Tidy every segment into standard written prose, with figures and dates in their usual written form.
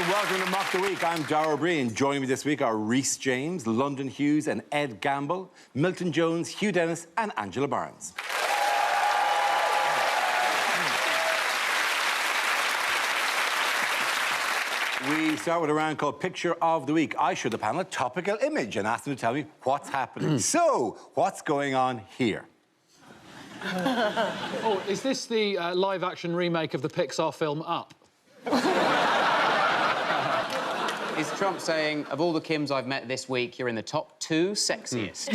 welcome to Mock the Week. I'm Dara. Joining me this week are Rhys James, London Hughes and Ed Gamble, Milton Jones, Hugh Dennis and Angela Barnes. We start with a round called Picture of the Week. I show the panel a topical image and ask them to tell me what's happening. So, what's going on here? Oh, is this the live-action remake of the Pixar film Up? Is Trump saying, of all the Kims I've met this week, you're in the top 2 sexiest?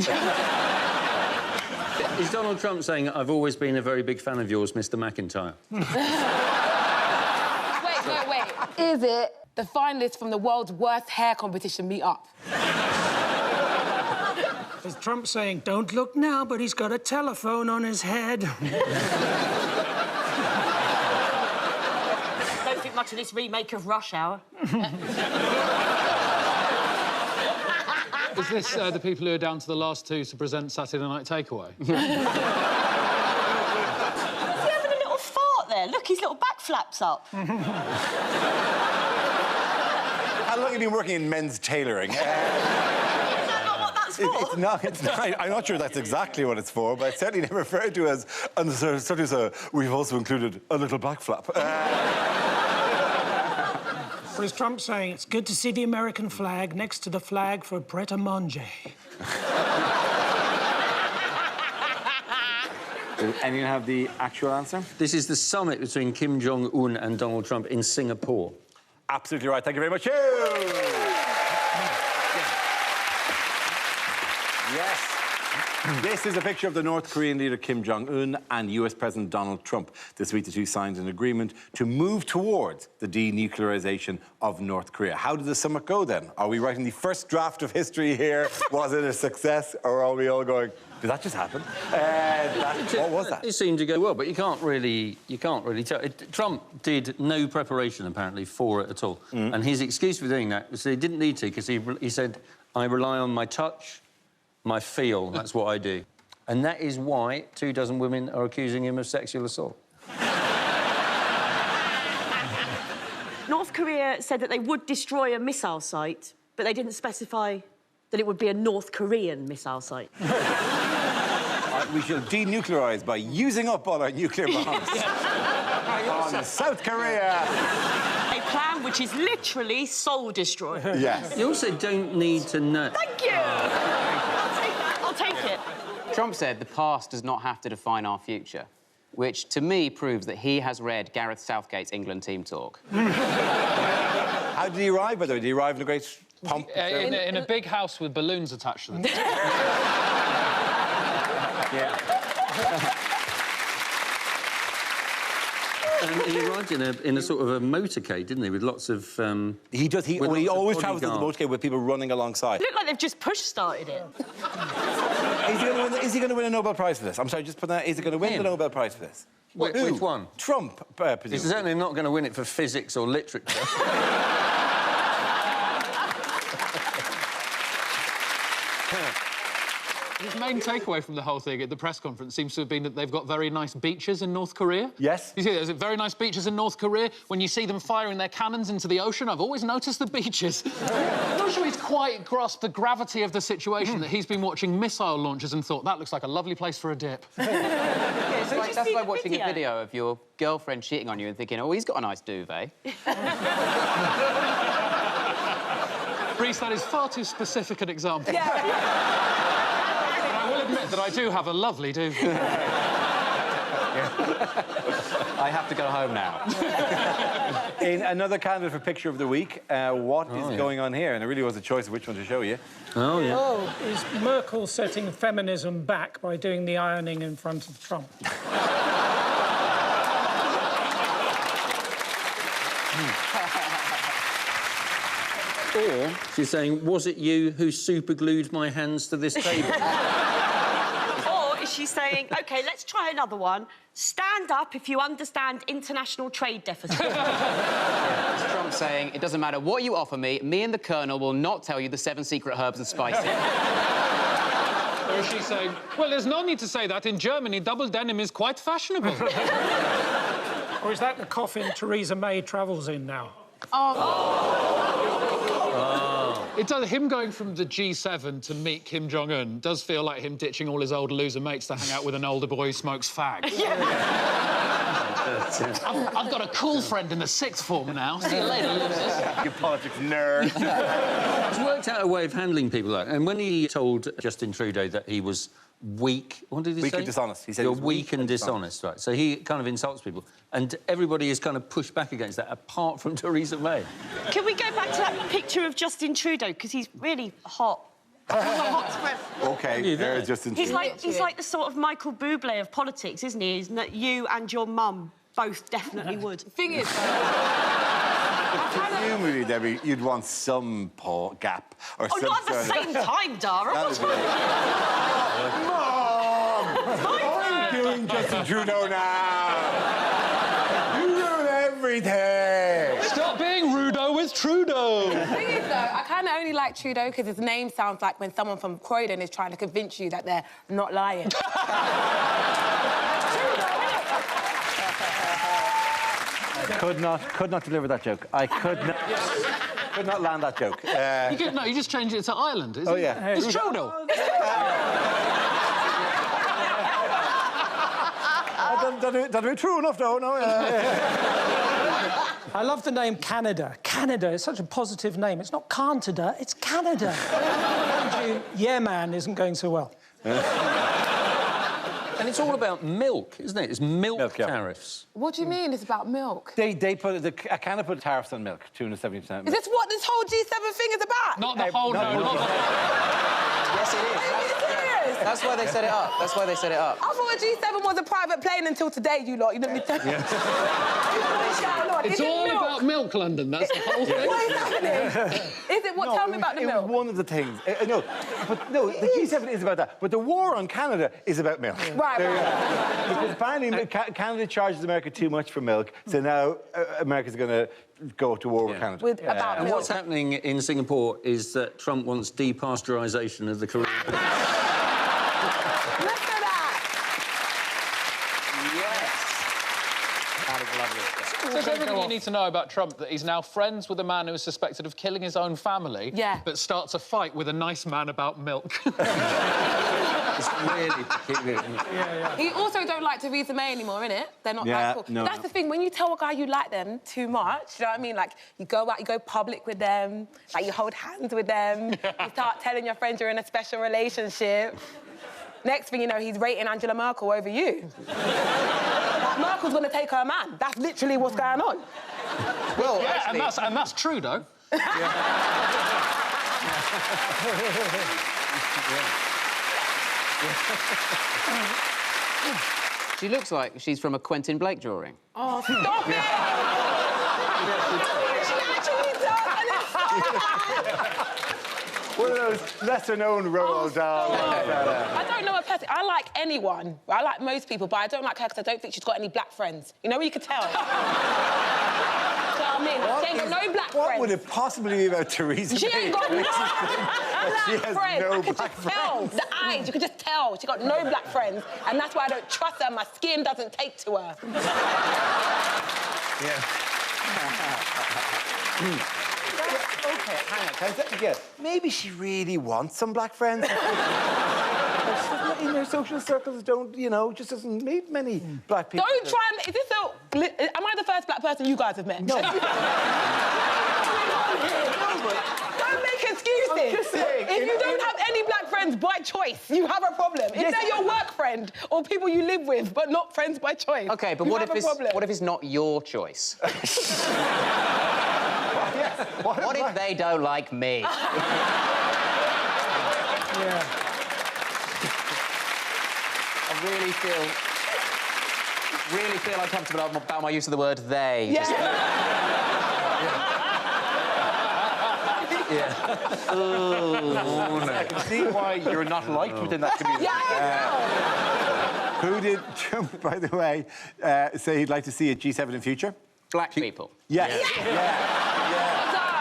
Is Donald Trump saying, I've always been a very big fan of yours, Mr. McIntyre? Wait. Is it the finalists from the world's worst hair competition meet up? Is Trump saying, don't look now, but he's got a telephone on his head? Don't think much of this remake of Rush Hour. Is this the people who are down to the last 2 to present Saturday Night Takeaway? Is he having a little fart there? Look, his little back flaps up. How long have you been working in men's tailoring? Is that not what that's for? It's not. I'm not sure that's exactly what it's for, but it's certainly never referred to as... And we've also included a little black flap. Or is Trump saying, it's good to see the American flag next to the flag for Pret-a-Manger? Does anyone have the actual answer? This is the summit between Kim Jong-un and Donald Trump in Singapore. Absolutely right. Thank you very much. Hugh! Yes. This is a picture of the North Korean leader Kim Jong-un and US President Donald Trump. This week, the two signed an agreement to move towards the denuclearization of North Korea. How did the summit go, then? Are we writing the first draft of history here? Was it a success, or are we all going, did that just happen? What was that? It seemed to go well, but you can't really tell. Trump did no preparation, apparently, for it at all. And his excuse for doing that was that he didn't need to, because he said, I rely on my touch, my feel, that's what I do. And that is why 24 women are accusing him of sexual assault. North Korea said that they would destroy a missile site, but they didn't specify that it would be a North Korean missile site. We shall denuclearise by using up all our nuclear bombs on South Korea. A plan which is literally soul-destroying. Yes. You also don't need to know. Thank you! I'll take it. Trump said the past does not have to define our future, which, to me, proves that he has read Gareth Southgate's England team talk. How did he arrive, by the way? Did he arrive in a great pomp? In a big house with balloons attached to them. Yeah. He arrived in a sort of a motorcade, didn't he, with lots of... He does. He always travels with the motorcade with people running alongside. Look like they've just push-started it. Is he going to win a Nobel Prize for this? I'm sorry, just put that... Is he going to win the Nobel Prize for this? Which one? Trump, presumably. He's certainly not going to win it for physics or literature. His main takeaway from the whole thing at the press conference seems to have been that they've got very nice beaches in North Korea. Yes. You see, there's very nice beaches in North Korea. When you see them firing their cannons into the ocean, I've always noticed the beaches. I'm not sure he's quite grasped the gravity of the situation, that he's been watching missile launches and thought, that looks like a lovely place for a dip. That's like watching a video of your girlfriend cheating on you and thinking, oh, he's got a nice duvet. Rhys, that is far too specific an example. I will admit that I do have a lovely duvet. I have to go home now. In another candidate for Picture of the Week, what is going on here? And it really was a choice of which one to show you. Oh, yeah. Oh, is Merkel setting feminism back by doing the ironing in front of Trump? Or she's saying, was it you who superglued my hands to this table? Or is she saying, OK, let's try another one. Stand up if you understand international trade deficit. It's Trump saying, it doesn't matter what you offer me, me and the Colonel will not tell you the 7 secret herbs and spices. Or is she saying, well, there's no need to say that. In Germany, double denim is quite fashionable. Or is that the coffin Theresa May travels in now? It does. Him going from the G7 to meet Kim Jong-un does feel like him ditching all his old loser mates to hang out with an older boy who smokes fag. I've got a cool friend in the sixth form now. See you later, losers. You politics nerd. He's worked out a way of handling people like that. And when he told Justin Trudeau that he was weak, what did he say? Weak and dishonest. He said You're he was weak and dishonest, right? So he kind of insults people. And everybody has kind of pushed back against that, apart from Theresa May. Can we go back to that picture of Justin Trudeau? Because he's really hot. OK, there's Justin He's Trudeau. he's like the sort of Michael Bublé of politics, isn't he? Isn't that you and your mum both definitely would? Thing is, You movie, Debbie, you'd want some gap or Oh, some not at the sort of- same time, Dara. That What's would be- Mom! What are you doing, Justin Trudeau, now? You ruin everything! Stop being rudo with Trudeau. the thing is, though, I kind of only like Trudeau because his name sounds like when someone from Croydon is trying to convince you that they're not lying. Could not deliver that joke. I could not land that joke. You just changed it to Ireland, isn't Oh, yeah. it? It's Trudeau. That'd be true enough, though, no? I love the name Canada. Canada is such a positive name. It's not Canada, it's Canada. Mind you, yeah, man isn't going so well. And it's all about milk, isn't it? It's milk yeah. tariffs. What do you mean it's about milk? They put Canada put tariffs on milk, 270%. Is this what this whole G7 thing is about? Not the whole, no, not the Yes, it is. Are you serious? That's why they set it up. That's why they set it up. I thought a G7 was a private plane until today, you lot. You didn't be telling me. It's all about milk, London. That's the whole thing. What is happening? Is it what? No, Tell me about the it milk. was one of the things. No, the G7 is about that. But the war on Canada is about milk. Right. Because apparently Canada charges America too much for milk, so now America's going to go to war with Canada. About And milk. what's happening in Singapore is that Trump wants depasteurisation of the Korean... Look at that. That is lovely stuff. So it's everything you need to know about Trump, that he's now friends with a man who is suspected of killing his own family, but starts a fight with a nice man about milk. It's really peculiar. He also don't like Theresa May anymore, innit? They're not Yeah, that cool. no, That's the thing, when you tell a guy you like them too much, you know what I mean? Like, you go out, you go public with them, like, you hold hands with them, you start telling your friends you're in a special relationship. Next thing you know, he's rating Angela Merkel over you. Like, Merkel's gonna take her man. That's literally what's going on. Well, Yeah, actually, and that's Trudeau. she looks like she's from a Quentin Blake drawing. Oh, stop it! She actually does, and it's so bad. One of those lesser-known Roald Dahl. I don't know her person. I like anyone. I like most people, but I don't like her because I don't think she's got any black friends. You know where you could tell? You know what I mean? She ain't got no black What friends. would it possibly be about Theresa She May? ain't got no She has black friends. no I could black just tell. The eyes, you could just tell. She got no black friends, and that's why I don't trust her. My skin doesn't take to her. OK, hang on. Can I say again? Maybe she really wants some black friends. In her social circles, just doesn't meet many black people. Don't try and... Is this a... Am I the first black person you guys have met? No. Don't make excuses. I'm just saying, If you don't have any black friends by choice, you have a problem. If they're your work friend or people you live with, but not friends by choice, OK, but you what have if a it's problem. what if it's not your choice? What What if they don't like me? I really feel uncomfortable about my use of the word they. Yeah. I can see why you're not liked within that community. Who did Trump, by the way, say he'd like to see at G7 in future? Black people. Yes.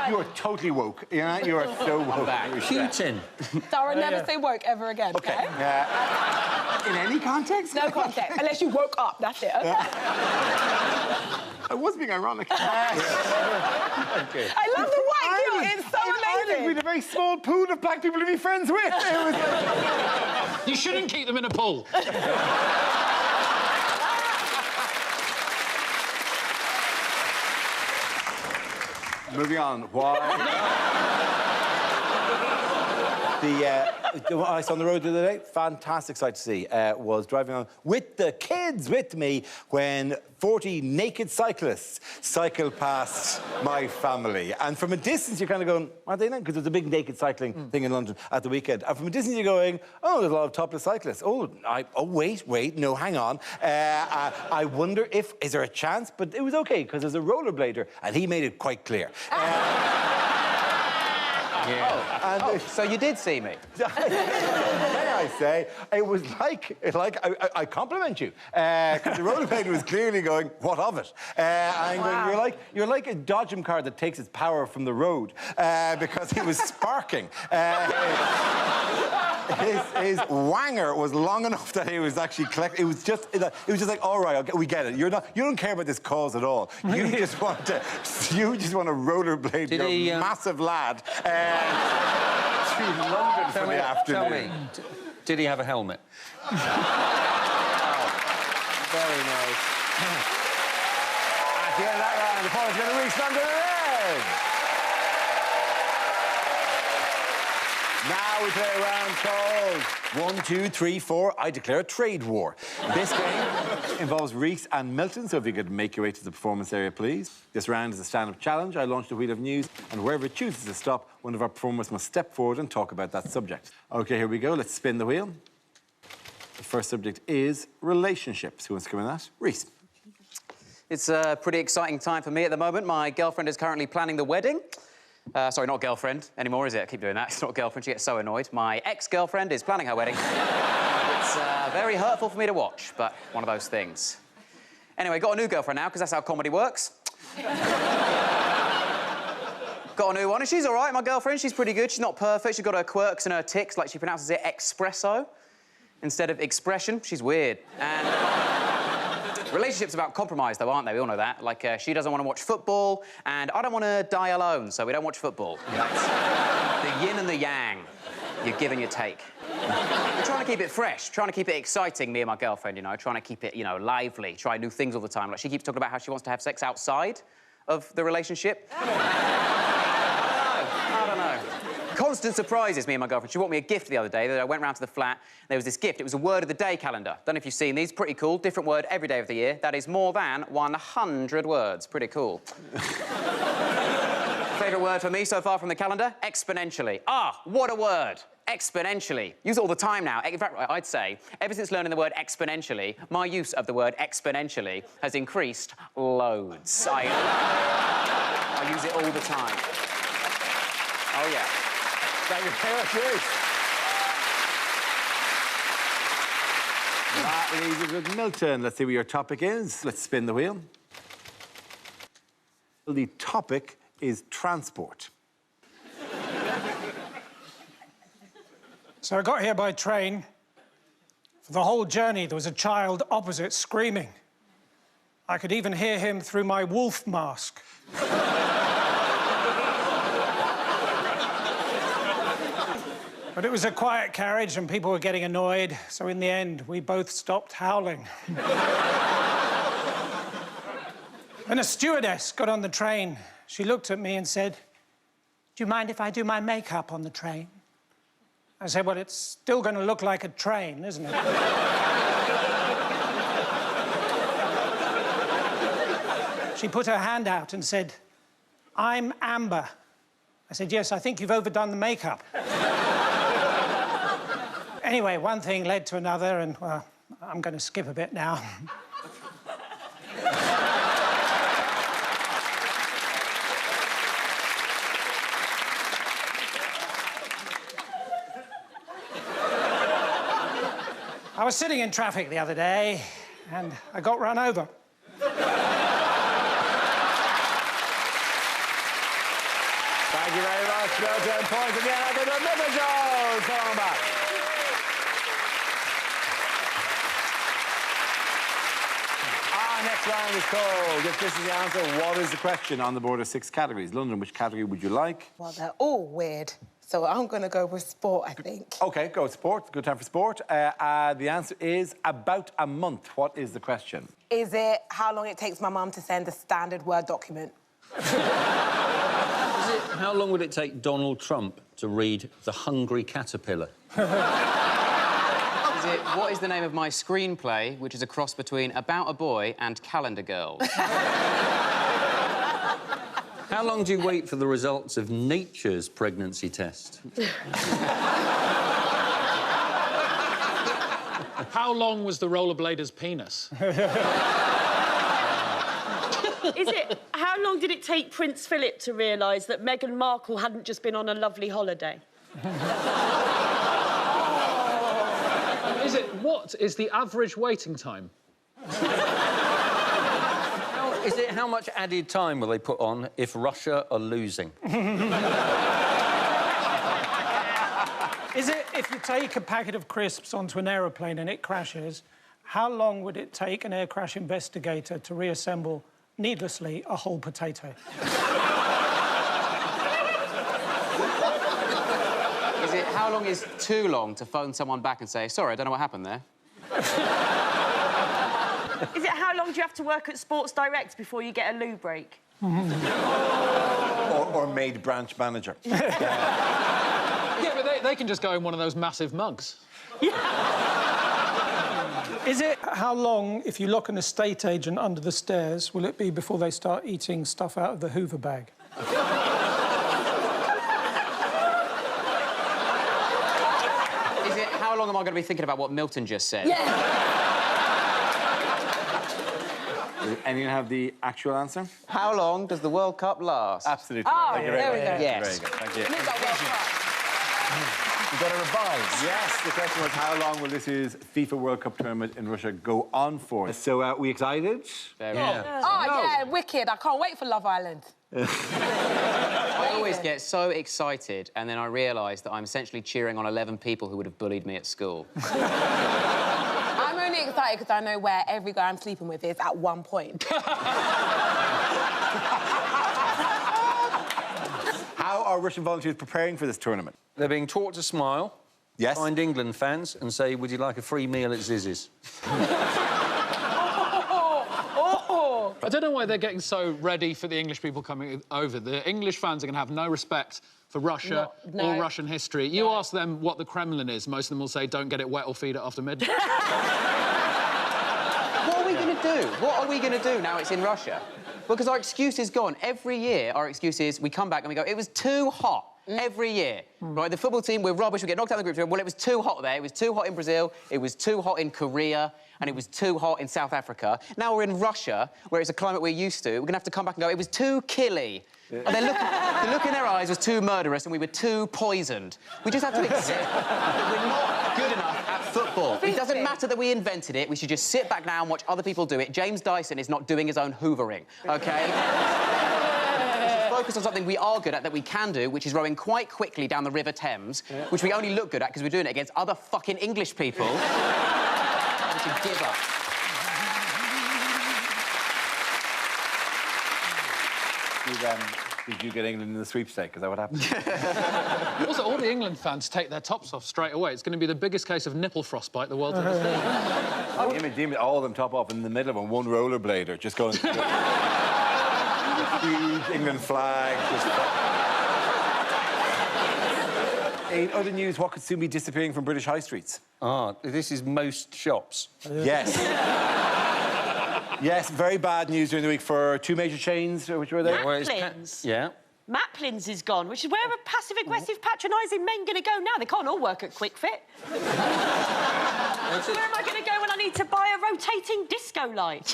You are totally woke. Yeah, you are so woke. Back. Putin. Dara, never say woke ever again, Okay. In any context? No context, unless you woke up, that's it. I was being ironic. I love the white guilt, it's so I think we amazing. had a very small pool of black people to be friends with. It was like... You shouldn't keep them in a pool. Moving on. Why? What I saw on the road the other day, fantastic sight to see, was driving on with the kids with me when 40 naked cyclists cycle past my family. And from a distance, you're kind of going, are they naked? Because there's a big naked cycling thing in London at the weekend. And from a distance, you're going, oh, there's a lot of topless cyclists. Oh, wait, no, hang on. I wonder if, is there a chance? But it was OK, because there's a rollerblader, and he made it quite clear. Yeah. So you did see me? May I say, it was like I compliment you, because the rollerblader was clearly going, what of it? And going, you're like a Dodgem car that takes its power from the road, because he was sparking. His wanger was long enough that he was actually collecting. It was just like, all right, okay, we get it. You don't care about this cause at all. You just want to rollerblade your massive lad to London for the afternoon. Tell me, did he have a helmet? Very nice. At the end of that round, the point's going to Rhys London in. Now we play a round called 1, 2, 3, 4. I declare a trade war. This game involves Rhys and Milton, so if you could make your way to the performance area, please. This round is a stand-up challenge. I launch the wheel of news, and wherever it chooses to stop, one of our performers must step forward and talk about that subject. OK, here we go. Let's spin the wheel. The first subject is relationships. Who wants to come in that? Rhys. It's a pretty exciting time for me at the moment. My girlfriend is currently planning the wedding. Sorry, not girlfriend anymore, is it? I keep doing that. It's not girlfriend. She gets so annoyed. My ex-girlfriend is planning her wedding. It's very hurtful for me to watch, but one of those things. Anyway, got a new girlfriend now, because that's how comedy works. Got a new one, and she's all right, my girlfriend. She's pretty good. She's not perfect. She's got her quirks and her tics, like she pronounces it espresso instead of expression. She's weird. And relationships about compromise, though, aren't they? We all know that. Like, she doesn't want to watch football, and I don't want to die alone, so we don't watch football. That's the yin and the yang. You give and you take. We're trying to keep it fresh, trying to keep it exciting, me and my girlfriend, you know, trying to keep it, you know, lively, try new things all the time. Like, she keeps talking about how she wants to have sex outside of the relationship. I don't know. Constant surprises, me and my girlfriend. She bought me a gift the other day that I went round to the flat. There was this gift. It was a word of the day calendar. Don't know if you've seen these. Pretty cool. Different word every day of the year. That is more than 100 words. Pretty cool. Favourite word for me so far from the calendar? Exponentially. Ah, what a word. Exponentially. Use it all the time now. In fact, I'd say, ever since learning the word exponentially, my use of the word exponentially has increased loads. I use it all the time. Oh, yeah. Thank you very much, Rhys. That leaves us with Milton. Let's see what your topic is. Let's spin the wheel. The topic is transport. So I got here by train. For the whole journey, there was a child opposite screaming. I could even hear him through my wolf mask. But it was a quiet carriage and people were getting annoyed, so in the end, we both stopped howling. Then a stewardess got on the train. She looked at me and said, "Do you mind if I do my makeup on the train?" I said, "Well, it's still going to look like a train, isn't it?" She put her hand out and said, "I'm Amber." I said, "Yes, I think you've overdone the makeup." Anyway, one thing led to another, and, well, I'm going to skip a bit now. I was sitting in traffic the other day, and I got run over. Thank you very much. Well done. Points again. I think another goal. Come on back. Our next round is called If This Is the Answer, What Is the Question? On the board are 6 categories. London, which category would you like? Well, they're all weird, so I'm going to go with sport, I think. OK, go with sport. Good time for sport. The answer is about a month. What is the question? Is it how long it takes my mum to send a standard Word document? How long would it take Donald Trump to read The Hungry Caterpillar? What is the name of my screenplay, which is a cross between About a Boy and Calendar Girls? How long do you wait for the results of Nature's pregnancy test? How long was the rollerblader's penis? Is it... How long did it take Prince Philip to realise that Meghan Markle hadn't just been on a lovely holiday? What is the average waiting time? How much added time will they put on if Russia are losing? Is it if you take a packet of crisps onto an aeroplane and it crashes, how long would it take an air crash investigator to reassemble, needlessly, a whole potato? How long is too long to phone someone back and say, sorry, I don't know what happened there? Is it how long do you have to work at Sports Direct before you get a loo break? or made branch manager. Yeah, but they can just go in one of those massive mugs. Is it how long, if you lock an estate agent under the stairs, will it be before they start eating stuff out of the Hoover bag? How long am I going to be thinking about what Milton just said? Yeah. Does anyone have the actual answer? How long does the World Cup last? Absolutely. Oh, Thank you there very we much. go. Yes. Very good. Thank you. You've got World Cup. You've got to revise. Yes, the question was how long will this year's FIFA World Cup tournament in Russia go on for? So, we excited? Yeah, wicked. I can't wait for Love Island. I always get so excited and then I realise that I'm essentially cheering on 11 people who would have bullied me at school. I'm only excited because I know where every guy I'm sleeping with is at one point. How are Russian volunteers preparing for this tournament? They're being taught to smile, yes, find England fans and say, would you like a free meal at Ziz's? I don't know why they're getting so ready for the English people coming over. The English fans are going to have no respect for Russia or Russian history. You ask them what the Kremlin is, most of them will say, don't get it wet or feed it after midnight. What are we going to do? What are we going to do now it's in Russia? Because our excuse is gone. Every year, our excuse is we come back and we go, it was too hot. Every year, right? The football team, we're rubbish, we get knocked out of the group. Well, it was too hot there, it was too hot in Brazil, it was too hot in Korea, and it was too hot in South Africa. Now we're in Russia, where it's a climate we're used to. We're going to have to come back and go, it was too killy. Yeah. And the look in their eyes was too murderous and we were too poisoned. We just have to accept that we're not good enough at football. It doesn't matter that we invented it, we should just sit back now and watch other people do it. James Dyson is not doing his own hoovering, OK? Focus on something we are good at, that we can do, which is rowing quite quickly down the River Thames, which we only look good at because we're doing it against other fucking English people. We should give up. Did you get England in the sweepstake? Is that what happened? Also, all the England fans take their tops off straight away. It's going to be the biggest case of nipple frostbite the world's ever seen. All of them top off in the middle of them, one rollerblader, just going... huge England flag. In other news, what could soon be disappearing from British high streets? This is most shops. Yes. Yes, very bad news during the week for 2 major chains. Which were they? Maplin's. Yeah. Maplin's is gone, which is where are passive-aggressive, patronising men going to go now? They can't all work at Quick Fit. Where am I going to go when I need to buy a rotating disco light?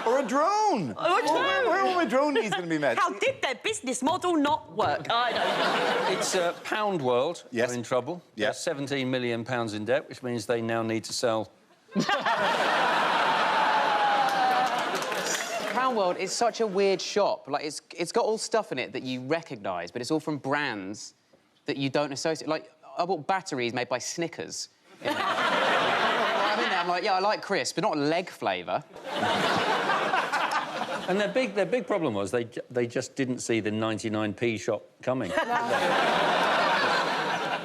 Or a drone. Or a drone. Where all my drone needs going to be met? How did their business model not work? I don't know. It's Pound World. Yes. Are in trouble. Yes. They're £17 million in debt, which means they now need to sell... Pound World is such a weird shop. Like, it's got all stuff in it that you recognise, but it's all from brands that you don't associate. Like, I bought batteries made by Snickers. I'm in there, I'm I'm like, yeah, I like crisp, but not leg flavour. And their big problem was they just didn't see the 99p shop coming.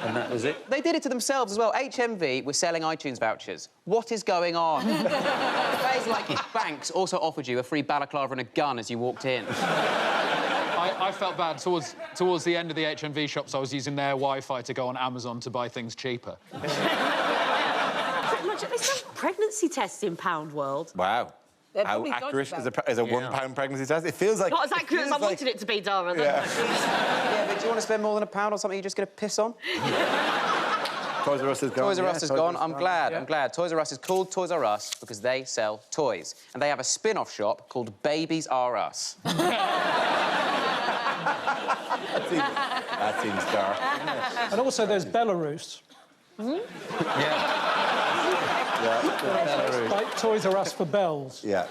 And that was it. They did it to themselves as well. HMV was selling iTunes vouchers. What is going on? Players like Banks also offered you a free balaclava and a gun as you walked in. I felt bad. Towards the end of the HMV shops, I was using their Wi-Fi to go on Amazon to buy things cheaper. Imagine they sell pregnancy tests in Pound World. Wow. How accurate is a £1 pregnancy test? It feels like... Not as accurate as I wanted it to be, Dara. Yeah. Yeah, but do you want to spend more than £1 on something you're just going to piss on? Toys R Us is gone. Toys R Us is gone. I'm glad. Toys R Us is called Toys R Us because they sell toys. And they have a spin-off shop called Babies R Us. That seems dark. And also there's Belarus. Yeah. Like Toys R Us for bells. Yeah.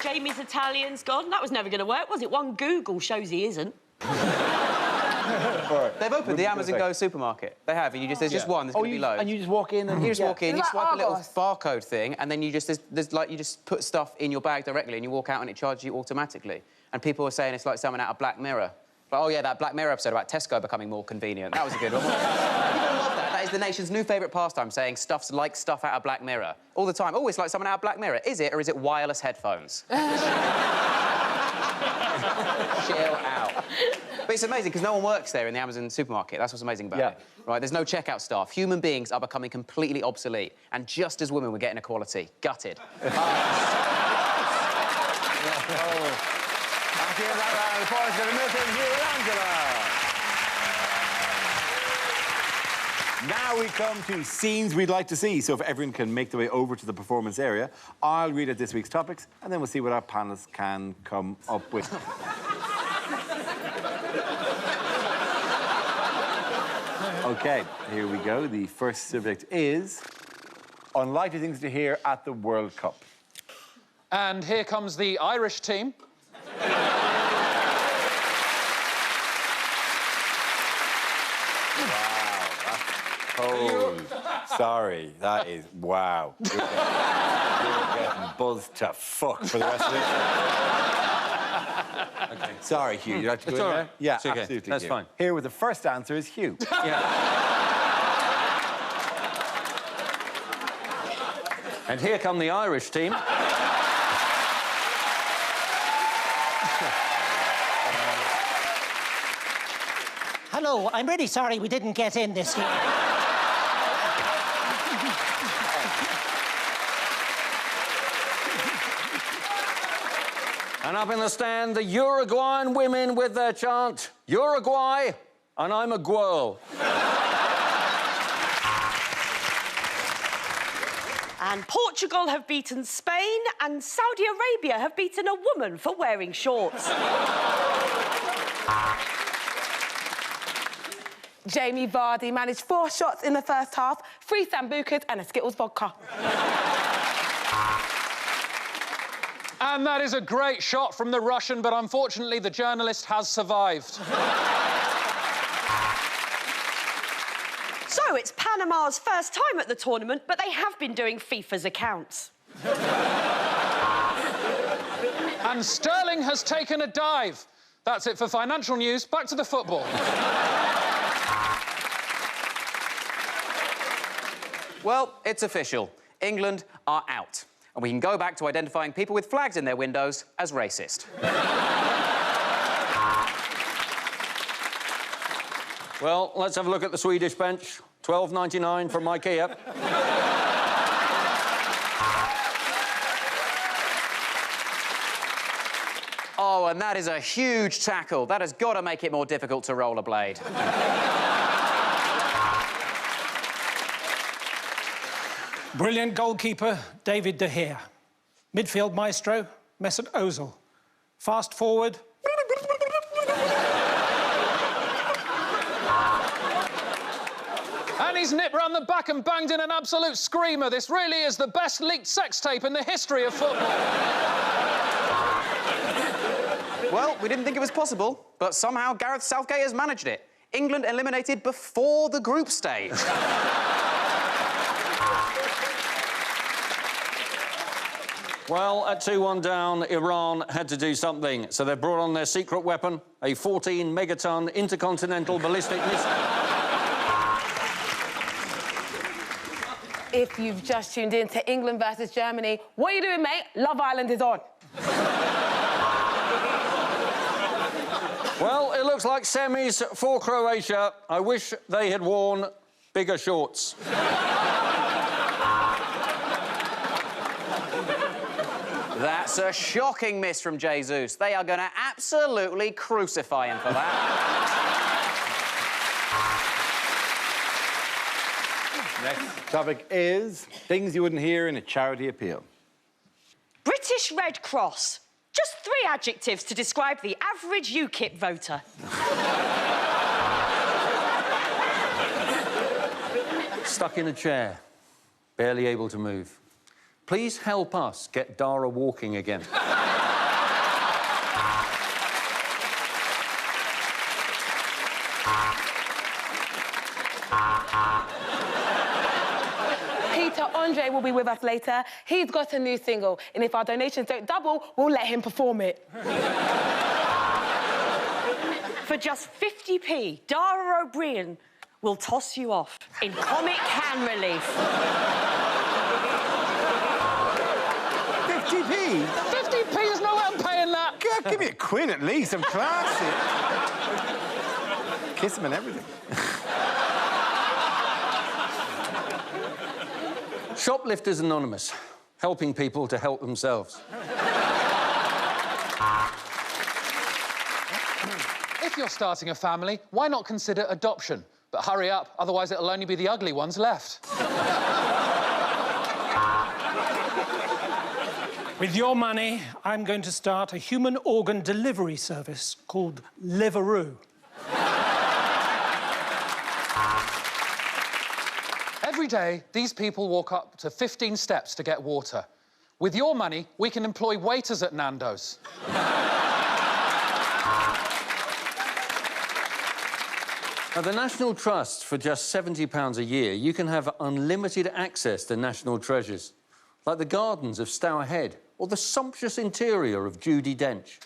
Jamie's Italian's gone. That was never going to work, was it? One Google shows he isn't. They've opened the Amazon Go supermarket. They have, and there's just one. There's going to be loads. And you just walk in and... You just walk in, you It's swipe like a little Argos. barcode thing, and then you just put stuff in your bag directly, and you walk out, and it charges you automatically. And people are saying it's like something out of Black Mirror. Like, oh yeah, that Black Mirror episode about Tesco becoming more convenient. That was a good one. People love that. That is the nation's new favourite pastime, saying stuff out of Black Mirror all the time. Oh, it's like something out of Black Mirror. Is it, or is it wireless headphones? Chill out. But it's amazing because no one works there in the Amazon supermarket. That's what's amazing about it. Right, there's no checkout staff. Human beings are becoming completely obsolete. And just as women, we're getting equality. Gutted. Thank you, Dara, the forest of Milton, Hugh and Angela. Now we come to scenes we'd like to see. So if everyone can make their way over to the performance area, I'll read out this week's topics, and then we'll see what our panellists can come up with. OK, here we go. The first subject is unlikely things to hear at the World Cup. And here comes the Irish team. Oh, sorry, that is... Wow. You're getting buzzed to fuck for the rest of this. OK. Sorry, Hugh, you'd like to go in there? Yeah, okay. absolutely. That's Hugh. fine. Here with the first answer is Hugh. And here come the Irish team. Hello, I'm really sorry we didn't get in this year. And up in the stand, the Uruguayan women with their chant, Uruguay, and I'm a gwirl. And Portugal have beaten Spain, and Saudi Arabia have beaten a woman for wearing shorts. Jamie Vardy managed 4 shots in the first half, 3 sambucas and a Skittles vodka. And that is a great shot from the Russian, but unfortunately the journalist has survived. So it's Panama's first time at the tournament, but they have been doing FIFA's accounts. And Sterling has taken a dive. That's it for financial news. Back to the football. Well, it's official. England are out. And we can go back to identifying people with flags in their windows as racist. Well, let's have a look at the Swedish bench. £12.99 from IKEA. Oh, and that is a huge tackle. That has got to make it more difficult to rollerblade. Brilliant goalkeeper, David De Gea. Midfield maestro, Mesut Ozil. Fast forward... And he's nipped round the back and banged in an absolute screamer. This really is the best leaked sex tape in the history of football. Well, we didn't think it was possible, but somehow Gareth Southgate has managed it. England eliminated before the group stage. Well, at 2-1 down, Iran had to do something, so they brought on their secret weapon, a 14-megaton intercontinental ballistic missile. If you've just tuned in to England versus Germany, what are you doing, mate? Love Island is on. Well, it looks like semis for Croatia. I wish they had worn bigger shorts. That's a shocking miss from Jesus. They are going to absolutely crucify him for that. Next topic is things you wouldn't hear in a charity appeal. British Red Cross. Just 3 adjectives to describe the average UKIP voter. Stuck in a chair, barely able to move. Please help us get Dara walking again. Andre will be with us later. He's got a new single, and if our donations don't double, we'll let him perform it. For just 50p, Dara O'Brien will toss you off in comic hand relief. 50p? 50p? There's no way I'm paying that. God, give me a quid at least. I'm classy. Kiss him and everything. Shoplifters Anonymous, helping people to help themselves. If you're starting a family, why not consider adoption? But hurry up, otherwise it'll only be the ugly ones left. With your money, I'm going to start a human organ delivery service called Liveroo. Every day, these people walk up to 15 steps to get water. With your money, we can employ waiters at Nando's. At the National Trust, for just £70 a year, you can have unlimited access to national treasures, like the gardens of Stour Head or the sumptuous interior of Judi Dench.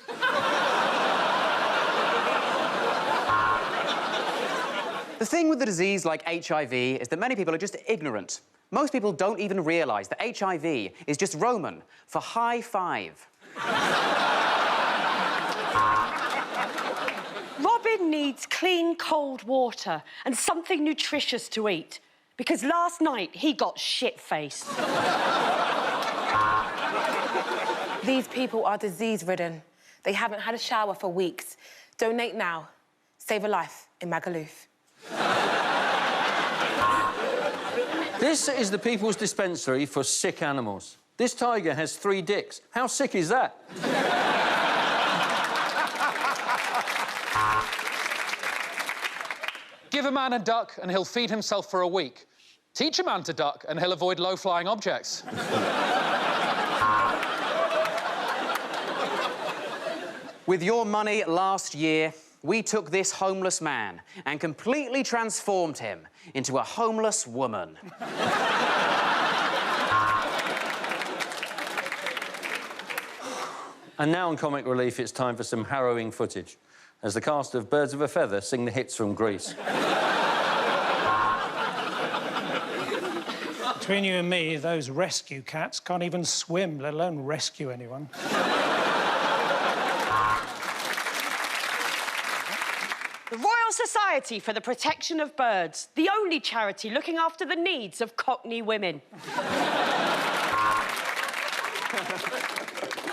The thing with a disease like HIV is that many people are just ignorant. Most people don't even realise that HIV is just Roman for high five. Robin needs clean, cold water and something nutritious to eat, because last night he got shit-faced. These people are disease-ridden. They haven't had a shower for weeks. Donate now. Save a life in Magaluf. This is the People's Dispensary for Sick Animals. This tiger has 3 dicks. How sick is that? Give a man a duck and he'll feed himself for a week. Teach a man to duck and he'll avoid low-flying objects. With your money last year, we took this homeless man and completely transformed him into a homeless woman. And now on Comic Relief, it's time for some harrowing footage as the cast of Birds of a Feather sing the hits from Greece. Between you and me, those rescue cats can't even swim, let alone rescue anyone. The Royal Society for the Protection of Birds, the only charity looking after the needs of Cockney women.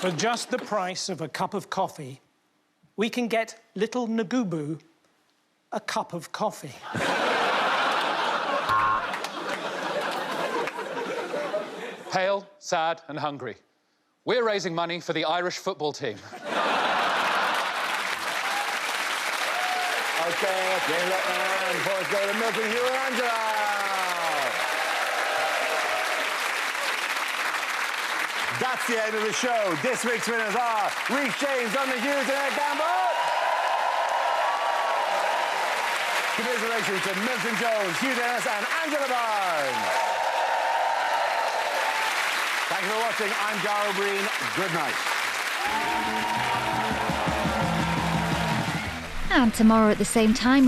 For just the price of a cup of coffee, we can get little Nagubu a cup of coffee. Pale, sad and hungry. We're raising money for the Irish football team. OK, look, and points go to Milton, Hugh and Angela. That's the end of the show. This week's winners are Rhys James, Hughes and Ed Gamble. Congratulations to Milton Jones, Hugh and Angela Barnes. Thank you for watching. I'm Dara Breen. Good night. And tomorrow at the same time,